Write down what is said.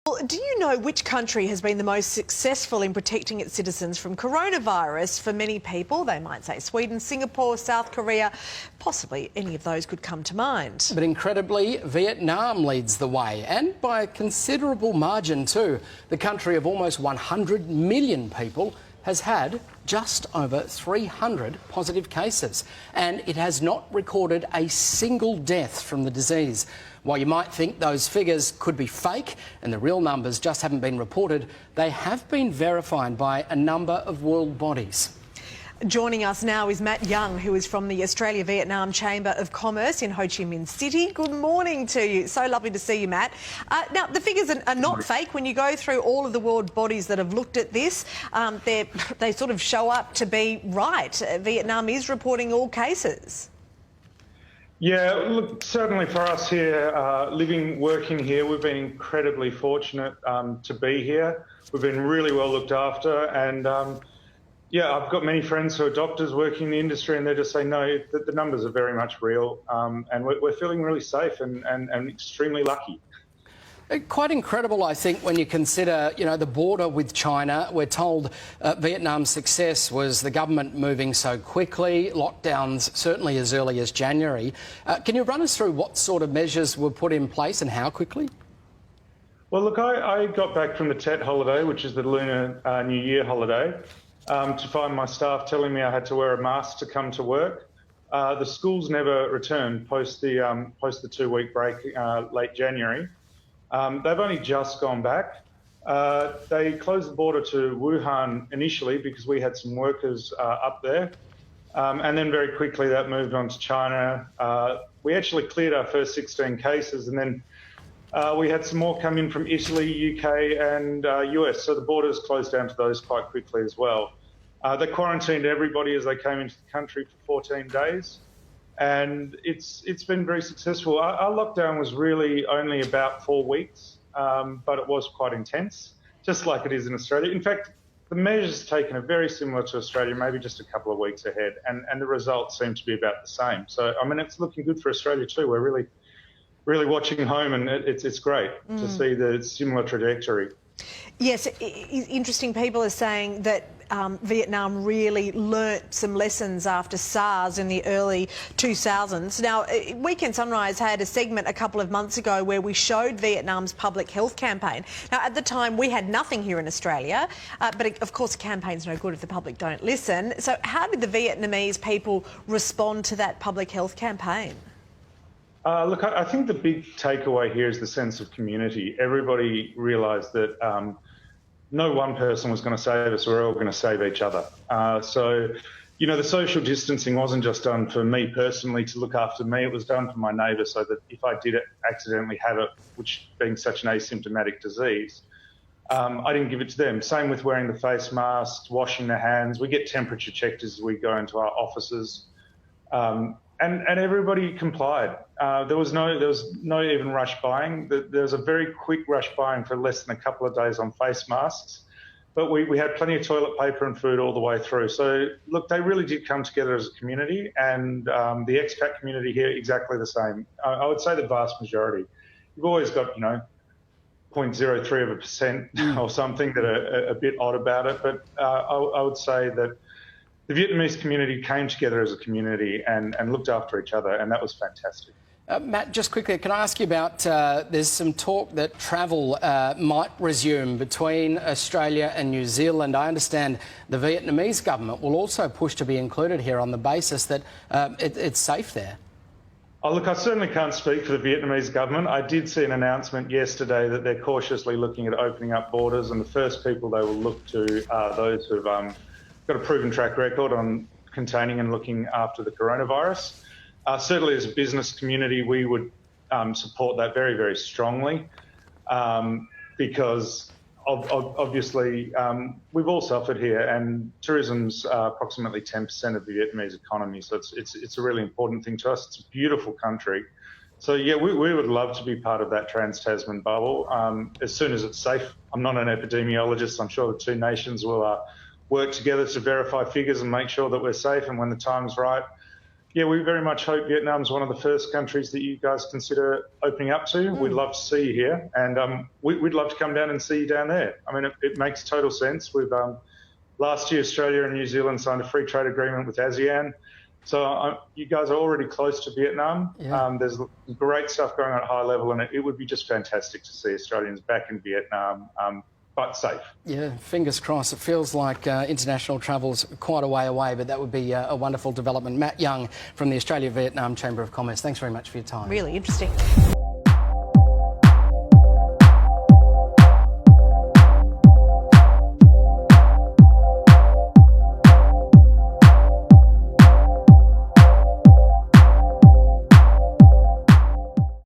Well, do you know which country has been the most successful in protecting its citizens from coronavirus? For many people, they might say Sweden, Singapore, South Korea. Possibly any of those could come to mind. But incredibly, Vietnam leads the way, and by a considerable margin too. The country of almost 100 million people has had just over 300 positive cases, and it has not recorded a single death from the disease. While you might think those figures could be fake and the real numbers just haven't been reported, they have been verified by a number of world bodies. Joining us now is Matt Young, who is from the Australia-Vietnam Chamber of Commerce in Ho Chi Minh City. Good morning to you. So lovely to see you, Matt. Now, the figures are not fake. When you go through all of the world bodies that have looked at this, they sort of show up to be right. Vietnam is reporting all cases. Yeah, look, certainly for us here, living, working here, we've been incredibly fortunate to be here. We've been really well looked after, and yeah, I've got many friends who are doctors working in the industry, and they just say, no, the numbers are very much real, and we're feeling really safe and extremely lucky. Quite incredible, I think, when you consider, the border with China. We're told Vietnam's success was the government moving so quickly, lockdowns certainly as early as January. Can you run us through what sort of measures were put in place and how quickly? Well, look, I got back from the Tet holiday, which is the Lunar New Year holiday, to find my staff telling me I had to wear a mask to come to work. The schools never returned post the 2-week break late January. They've only just gone back. They closed the border to Wuhan initially because we had some workers up there. And then very quickly that moved on to China. We actually cleared our first 16 cases, and then we had some more come in from Italy, UK and US. So the borders closed down to those quite quickly as well. They quarantined everybody as they came into the country for 14 days. And it's been very successful. Our lockdown was really only about 4 weeks, but it was quite intense, just like it is in Australia. In fact, the measures taken are very similar to Australia, maybe just a couple of weeks ahead, and the results seem to be about the same. So, I mean, it's looking good for Australia too. We're really watching home, and it's great to see the similar trajectory. Yes, interesting. People are saying that Vietnam really learnt some lessons after SARS in the early 2000s. Now, Weekend Sunrise had a segment a couple of months ago where we showed Vietnam's public health campaign. Now, at the time, we had nothing here in Australia, but of course, a campaign's no good if the public don't listen. So how did the Vietnamese people respond to that public health campaign? Look, I think the big takeaway here is the sense of community. Everybody realised that no one person was going to save us. We're all going to save each other. So, the social distancing wasn't just done for me personally to look after me. It was done for my neighbour so that if I did accidentally have it, which being such an asymptomatic disease, I didn't give it to them. Same with wearing the face masks, washing their hands. We get temperature checked as we go into our offices. And everybody complied. There was no even rush buying. There was a very quick rush buying for less than a couple of days on face masks, but we had plenty of toilet paper and food all the way through. So look, they really did come together as a community, and the expat community here exactly the same. I would say the vast majority. You've always got 0.03% or something that are a bit odd about it, but I would say that the Vietnamese community came together as a community and looked after each other, and that was fantastic. Matt, just quickly, can I ask you about, there's some talk that travel might resume between Australia and New Zealand. I understand the Vietnamese government will also push to be included here on the basis that it's safe there. Oh, look, I certainly can't speak for the Vietnamese government. I did see an announcement yesterday that they're cautiously looking at opening up borders, and the first people they will look to are those who've got a proven track record on containing and looking after the coronavirus. Certainly as a business community, we would support that very, very strongly because obviously we've all suffered here, and tourism's approximately 10% of the Vietnamese economy, so it's a really important thing to us. It's a beautiful country. So, yeah, we would love to be part of that Trans-Tasman bubble as soon as it's safe. I'm not an epidemiologist. I'm sure the two nations will work together to verify figures and make sure that we're safe, and when the time's right, Yeah, we very much hope Vietnam's one of the first countries that you guys consider opening up to. We'd love to see you here, and we'd love to come down and see you down there. I mean, it makes total sense. Last year, Australia and New Zealand signed a free trade agreement with ASEAN. So you guys are already close to Vietnam. Yeah. There's great stuff going on at high level, and it would be just fantastic to see Australians back in Vietnam, but safe. Yeah, fingers crossed. It feels like international travel's quite a way away, but that would be a wonderful development. Matt Young from the Australia-Vietnam Chamber of Commerce, thanks very much for your time. Really interesting.